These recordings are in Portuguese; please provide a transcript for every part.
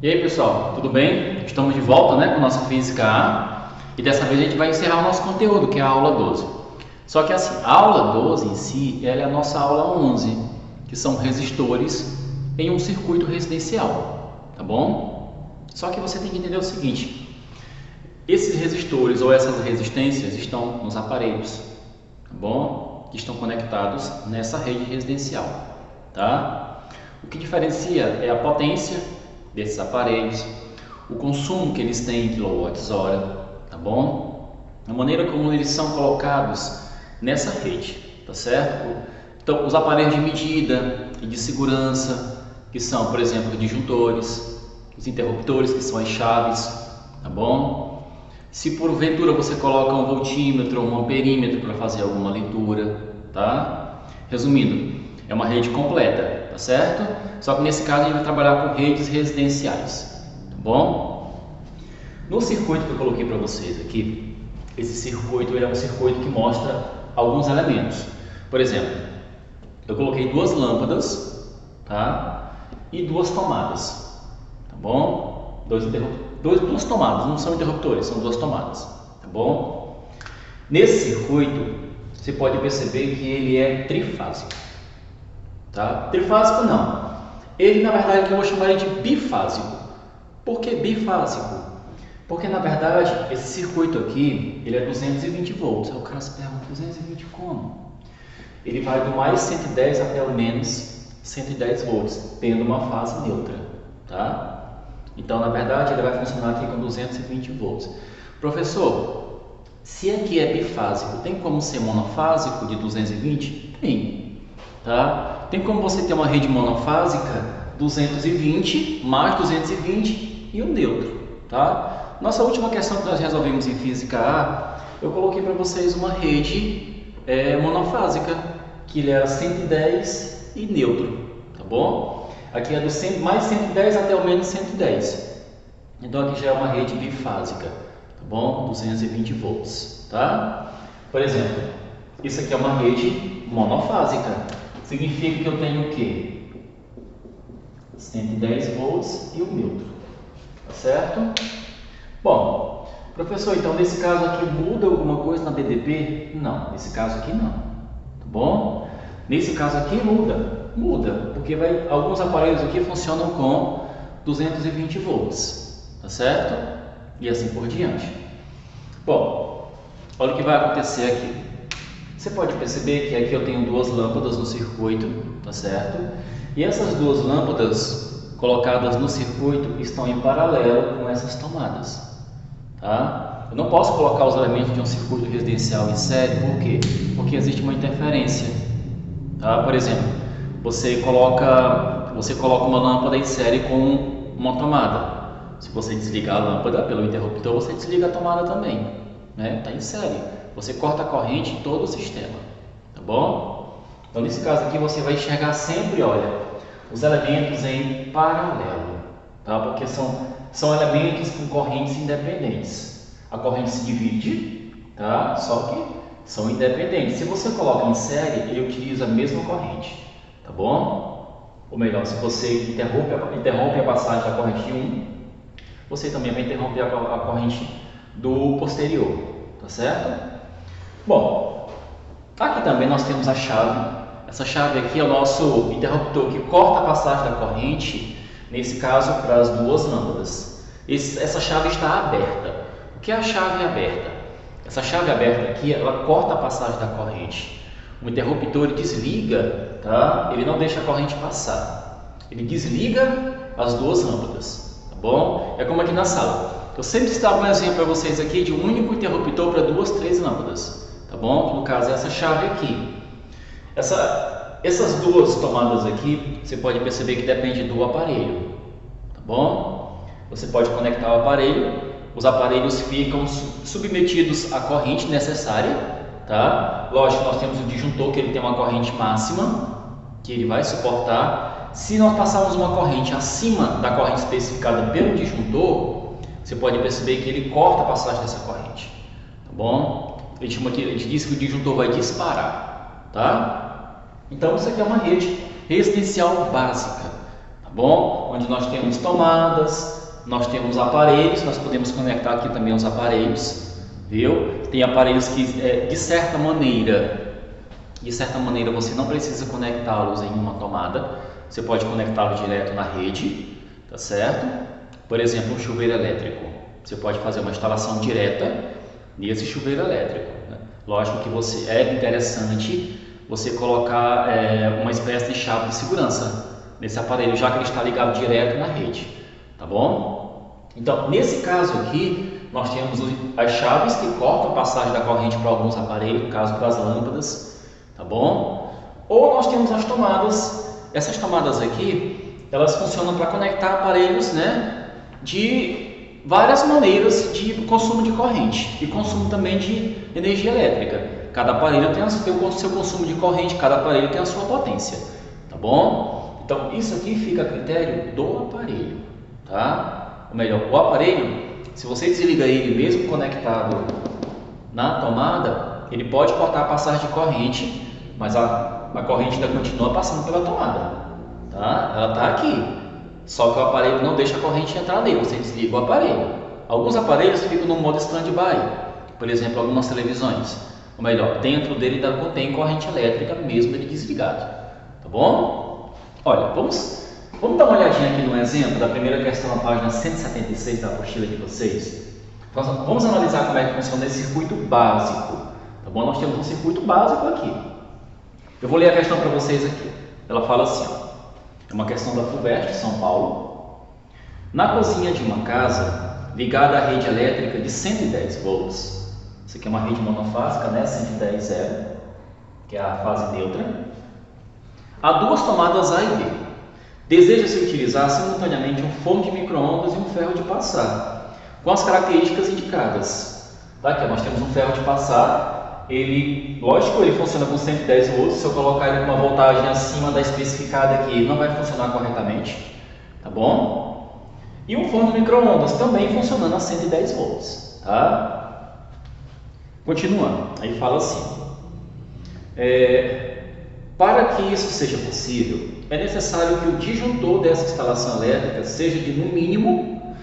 E aí pessoal, tudo bem? Estamos de volta, com a nossa Física A e dessa vez a gente vai encerrar o nosso conteúdo, que é a aula 12. Só que assim, a aula 12 em si, ela é a nossa aula 11, que são resistores em um circuito residencial, tá bom? Só que você tem que entender o seguinte, esses resistores ou essas resistências estão nos aparelhos, tá bom? Que estão conectados nessa rede residencial, tá? O que diferencia é a potência desses aparelhos, o consumo que eles têm em kWh, tá bom? A maneira como eles são colocados nessa rede, tá certo? Então, os aparelhos de medida e de segurança, que são, por exemplo, disjuntores, os interruptores, que são as chaves, tá bom? Se porventura você coloca um voltímetro ou um amperímetro para fazer alguma leitura, tá? Resumindo, é uma rede completa, tá certo? Só que nesse caso a gente vai trabalhar com redes residenciais, tá bom? No circuito que eu coloquei para vocês aqui, esse circuito é um circuito que mostra alguns elementos. Por exemplo, eu coloquei duas lâmpadas, tá? E duas tomadas, tá bom? Duas tomadas, não são interruptores, são duas tomadas, tá bom? Nesse circuito, você pode perceber que ele é trifásico, tá? Trifásico não. Ele, na verdade, eu vou chamar ele de bifásico. Por que bifásico? Porque, na verdade, esse circuito aqui, ele é 220 volts. Aí o cara se pergunta, 220 como? Ele vai do mais 110 até o menos 110 volts, tendo uma fase neutra, tá? Então, na verdade, ele vai funcionar aqui com 220 volts. Professor, se aqui é bifásico, tem como ser monofásico de 220? Tem, tá? Tem como você ter uma rede monofásica 220 mais 220 e um neutro, tá? Nossa última questão que nós resolvemos em Física A, eu coloquei para vocês uma rede monofásica, que ele era 110 e neutro, tá bom? Aqui é do mais 110 até o menos 110. Então aqui já é uma rede bifásica, tá bom? 220 volts, tá? Por exemplo, isso aqui é uma rede monofásica. Significa que eu tenho o quê? 110 volts e o neutro, tá certo? Bom, professor, então nesse caso aqui muda alguma coisa na BDP? Não, nesse caso aqui não, tá bom? Nesse caso aqui muda, porque alguns aparelhos aqui funcionam com 220 volts, tá certo? E assim por diante. Bom, olha o que vai acontecer aqui. Você pode perceber que aqui eu tenho duas lâmpadas no circuito, tá certo? E essas duas lâmpadas colocadas no circuito estão em paralelo com essas tomadas, tá? Eu não posso colocar os elementos de um circuito residencial em série, por quê? Porque existe uma interferência, tá? Por exemplo, você coloca uma lâmpada em série com uma tomada. Se você desligar a lâmpada pelo interruptor, você desliga a tomada também, né? Está em série. Você corta a corrente em todo o sistema, tá bom? Então, nesse caso aqui, você vai enxergar sempre, olha, os elementos em paralelo, tá? Porque são elementos com correntes independentes. A corrente se divide, tá? Só que são independentes. Se você coloca em série, ele utiliza a mesma corrente, tá bom? Ou melhor, se você interrompe a passagem da corrente de um, você também vai interromper a corrente do posterior, tá certo? Bom, aqui também nós temos a chave. Essa chave aqui é o nosso interruptor que corta a passagem da corrente, nesse caso para as duas lâmpadas. Essa chave está aberta. O que é a chave aberta? Essa chave aberta aqui, ela corta a passagem da corrente. O interruptor desliga, tá? Ele não deixa a corrente passar. Ele desliga as duas lâmpadas, tá bom? É como aqui na sala. Eu sempre citava um exemplo para vocês aqui de um único interruptor para duas, três lâmpadas. Tá bom? No caso, essa chave aqui. Essas duas tomadas aqui, você pode perceber que depende do aparelho. Tá bom? Você pode conectar o aparelho, os aparelhos ficam submetidos à corrente necessária. Tá? Lógico, nós temos o disjuntor, que ele tem uma corrente máxima, que ele vai suportar. Se nós passarmos uma corrente acima da corrente especificada pelo disjuntor, você pode perceber que ele corta a passagem dessa corrente. Tá bom? A gente diz que o disjuntor vai disparar, tá? Então isso aqui é uma rede residencial básica, tá bom? Onde nós temos tomadas, nós temos aparelhos, nós podemos conectar aqui também os aparelhos, viu? Tem aparelhos que de certa maneira você não precisa conectá-los em uma tomada, você pode conectá-los direto na rede, tá certo? Por exemplo, um chuveiro elétrico, você pode fazer uma instalação direta nesse chuveiro elétrico, né? Lógico que é interessante você colocar uma espécie de chave de segurança nesse aparelho, já que ele está ligado direto na rede, tá bom? Então, nesse caso aqui, nós temos as chaves que cortam a passagem da corrente para alguns aparelhos, no caso das lâmpadas, tá bom? Ou nós temos as tomadas. Essas tomadas aqui, elas funcionam para conectar aparelhos, né, de várias maneiras de consumo de corrente e consumo também de energia elétrica. Cada aparelho tem o seu consumo de corrente, cada aparelho tem a sua potência, tá bom? Então, isso aqui fica a critério do aparelho, tá? Ou melhor, o aparelho, se você desliga ele mesmo conectado na tomada, ele pode cortar a passagem de corrente, mas a corrente ainda continua passando pela tomada, tá? Ela está aqui, só que o aparelho não deixa a corrente entrar nele, você desliga o aparelho. Alguns aparelhos ficam no modo stand-by, por exemplo, algumas televisões, ou melhor, dentro dele ainda contém corrente elétrica mesmo ele desligado, tá bom? Olha, vamos dar uma olhadinha aqui no exemplo da primeira questão na página 176 da apostila de vocês. Vamos analisar como é que funciona esse circuito básico, tá bom? Nós temos um circuito básico aqui. Eu vou ler a questão para vocês aqui. Ela fala assim, ó, é uma questão da FUVEST, São Paulo. Na cozinha de uma casa ligada à rede elétrica de 110 volts, isso aqui é uma rede monofásica, né? 110/0, que é a fase neutra. Há duas tomadas A e B. Deseja-se utilizar simultaneamente um forno de micro-ondas e um ferro de passar, com as características indicadas. Tá? Aqui nós temos um ferro de passar, lógico, ele funciona com 110 volts, se eu colocar ele com uma voltagem acima da especificada aqui, não vai funcionar corretamente, tá bom? E um forno de micro-ondas também funcionando a 110 volts, tá? Continuando, aí fala assim, para que isso seja possível, é necessário que o disjuntor dessa instalação elétrica seja de, no mínimo,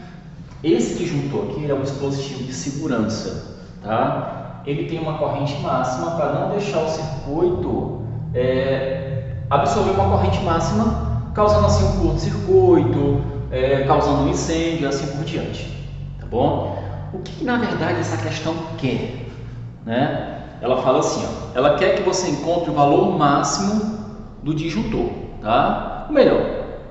esse disjuntor aqui é um dispositivo de segurança, tá? Ele tem uma corrente máxima para não deixar o circuito absorver uma corrente máxima, causando assim um curto-circuito, causando um incêndio e assim por diante, tá bom? O que na verdade essa questão quer, né? Ela fala assim, ó, ela quer que você encontre o valor máximo do disjuntor, tá? Ou melhor,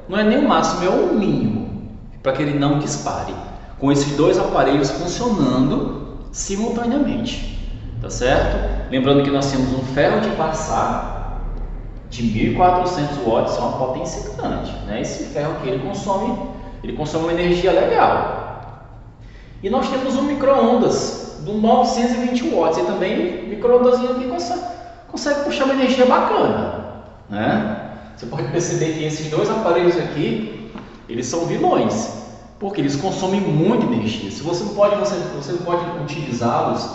não é nem o máximo, é o mínimo, para que ele não dispare, com esses dois aparelhos funcionando simultaneamente, tá certo? Lembrando que nós temos um ferro de passar de 1.400 watts, é uma potência grande, né? Esse ferro aqui ele consome uma energia legal. E nós temos um micro-ondas do 920 watts, e também micro-ondazinho aqui consegue puxar uma energia bacana, né? Você pode perceber que esses dois aparelhos aqui, eles são vilões, porque eles consomem muita energia. Você não pode utilizá-los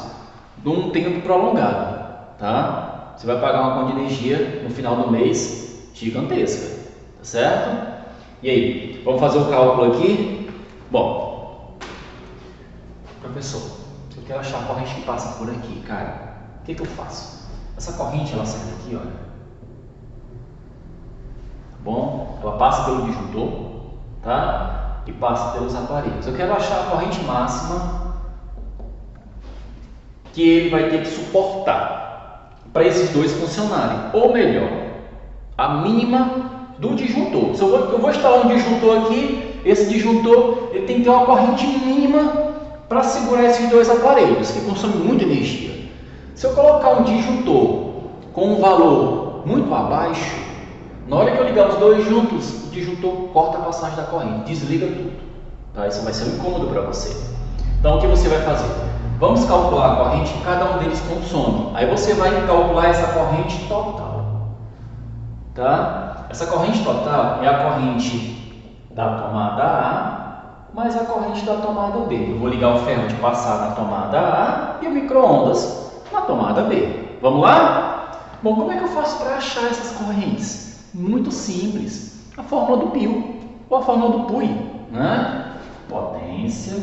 num tempo prolongado, tá? Você vai pagar uma conta de energia no final do mês gigantesca, tá certo? E aí, vamos fazer o cálculo aqui? Bom, professor, eu quero achar a corrente que passa por aqui, cara. O que eu faço? Essa corrente, ela sai daqui, olha. Tá bom? Ela passa pelo disjuntor, tá? E passa pelos aparelhos. Eu quero achar a corrente máxima que ele vai ter que suportar para esses dois funcionarem. Ou melhor, a mínima do disjuntor. Se eu vou instalar um disjuntor aqui, esse disjuntor ele tem que ter uma corrente mínima para segurar esses dois aparelhos, que consomem muita energia. Se eu colocar um disjuntor com um valor muito abaixo, na hora que eu ligar os dois juntos, o disjuntor corta a passagem da corrente, desliga tudo. Tá? Isso vai ser um incômodo para você. Então, o que você vai fazer? Vamos calcular a corrente que cada um deles consome. Aí você vai calcular essa corrente total. Tá? Essa corrente total é a corrente da tomada A mais a corrente da tomada B. Eu vou ligar o ferro de passar na tomada A e o micro-ondas na tomada B. Vamos lá? Bom, como é que eu faço para achar essas correntes? Muito simples. A fórmula do π. Qual a fórmula do PUI? Né? Potência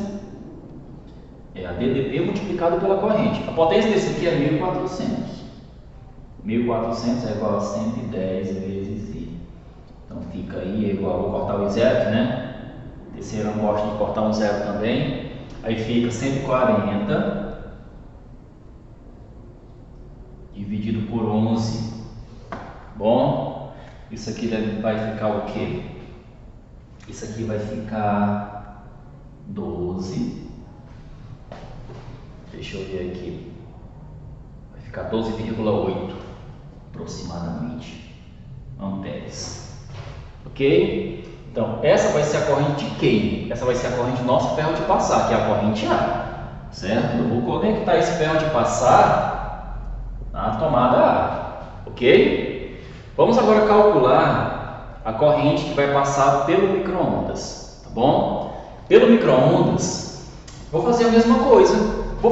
é a DDP multiplicado pela corrente. A potência desse aqui é 1400. 1400 é igual a 110 vezes I. Então fica I igual, vou cortar os zeros, né? Terceiro eu gosto de cortar um zero também. Aí fica 140 dividido por 11. Bom, isso aqui vai ficar o quê? Isso aqui vai ficar 12. Deixa eu ver aqui. Vai ficar 12,8 aproximadamente amperes. Ok? Então, essa vai ser a corrente de quem? Essa vai ser a corrente do nosso ferro de passar, que é a corrente A. Certo? Eu vou conectar esse ferro de passar na tomada A. Ok? Vamos agora calcular a corrente que vai passar pelo micro-ondas. Tá bom? Pelo micro-ondas, vou fazer a mesma coisa. O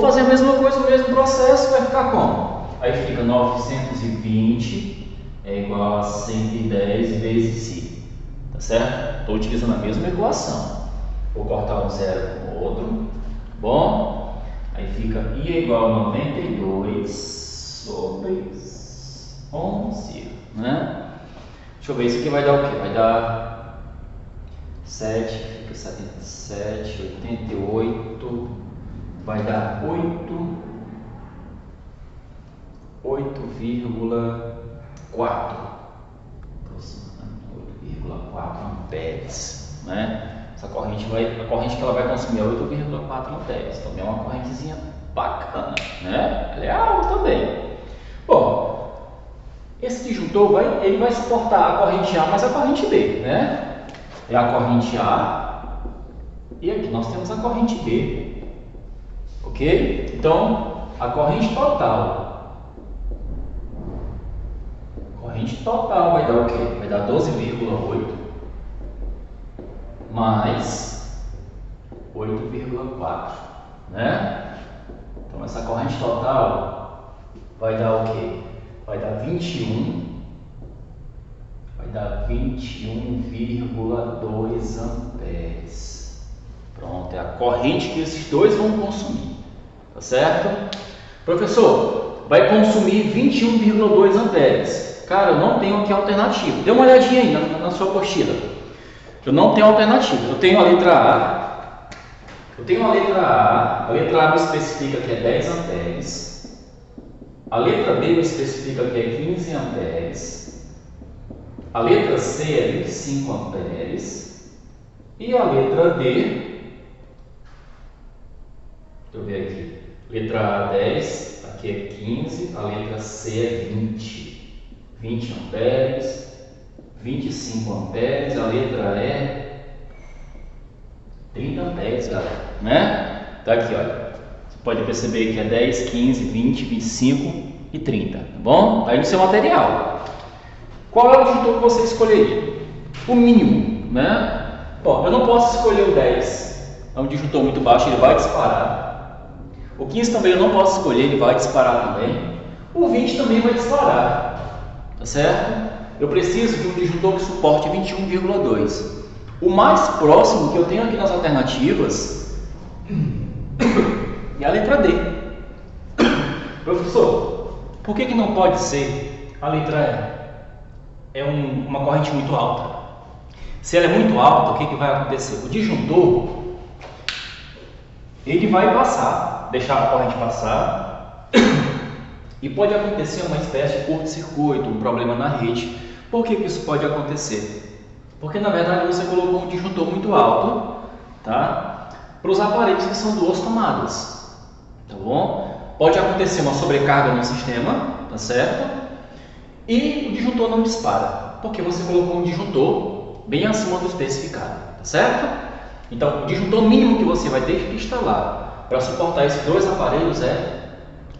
mesmo processo, vai ficar como? Aí fica 920 é igual a 110 vezes I. Tá certo? Estou utilizando a mesma equação. Vou cortar um zero com o outro. Bom, aí fica I é igual a 92 sobre 11. Né? Deixa eu ver, isso aqui vai dar o quê? Vai dar 7, fica 77, 88, vai dar 8,4 amperes, né? Essa corrente a corrente que ela vai consumir é 8,4 amperes, também é uma correntezinha bacana, né? Ela é alta também. Bom, esse disjuntor ele vai suportar a corrente A mais a corrente B, né? É a corrente A e aqui nós temos a corrente B, ok? Então, a corrente total vai dar o quê? Vai dar 12,8 mais 8,4, né? Então essa corrente total vai dar o quê? Vai dar 21,2 amperes. Pronto, é a corrente que esses dois vão consumir, tá certo? Professor, vai consumir 21,2 amperes. Cara, eu não tenho aqui alternativa. Dê uma olhadinha aí na sua apostila. Eu não tenho alternativa. Eu tenho a letra A. A letra A me especifica que é 10 amperes. A letra B me especifica que é 15 amperes. A letra C é 25 amperes. E a letra D, deixa eu ver aqui. Letra A 10, aqui é 15. A letra C é 20 amperes, 25 amperes, a letra E 30 amperes, galera, né? Tá aqui, olha, você pode perceber que é 10, 15, 20, 25 e 30, tá bom? Tá aí no seu material. Qual é o disjuntor que você escolheria? O mínimo, né? Bom, eu não posso escolher o 10, é um disjuntor muito baixo, ele vai disparar. O 15 também eu não posso escolher, ele vai disparar também. O 20 também vai disparar. Tá certo? Eu preciso de um disjuntor que suporte 21,2. O mais próximo que eu tenho aqui nas alternativas é a letra D. Professor, por que não pode ser a letra E? É uma corrente muito alta. Se ela é muito alta, o que vai acontecer? O disjuntor ele vai passar, deixar a corrente passar. E pode acontecer uma espécie de curto-circuito, um problema na rede. Por que isso pode acontecer? Porque na verdade você colocou um disjuntor muito alto, tá? Para os aparelhos que são duas tomadas, tá bom? Pode acontecer uma sobrecarga no sistema, tá certo? E o disjuntor não dispara, porque você colocou um disjuntor bem acima do especificado, tá certo? Então o disjuntor mínimo que você vai ter que instalar para suportar esses dois aparelhos é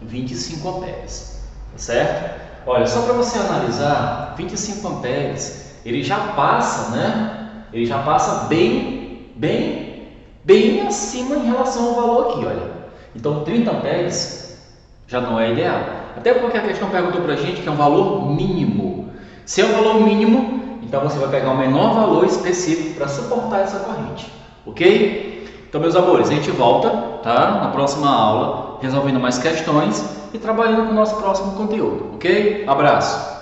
25 amperes, tá certo? Olha, só para você analisar, 25 amperes, ele já passa, né? Ele já passa bem acima em relação ao valor aqui, olha. Então 30 amperes já não é ideal. Até porque a questão perguntou para a gente que é um valor mínimo. Se é um valor mínimo, Então você vai pegar o menor valor específico para suportar essa corrente, ok? Então, meus amores, a gente volta, tá? Na próxima aula, resolvendo mais questões e trabalhando com o nosso próximo conteúdo, ok? Abraço!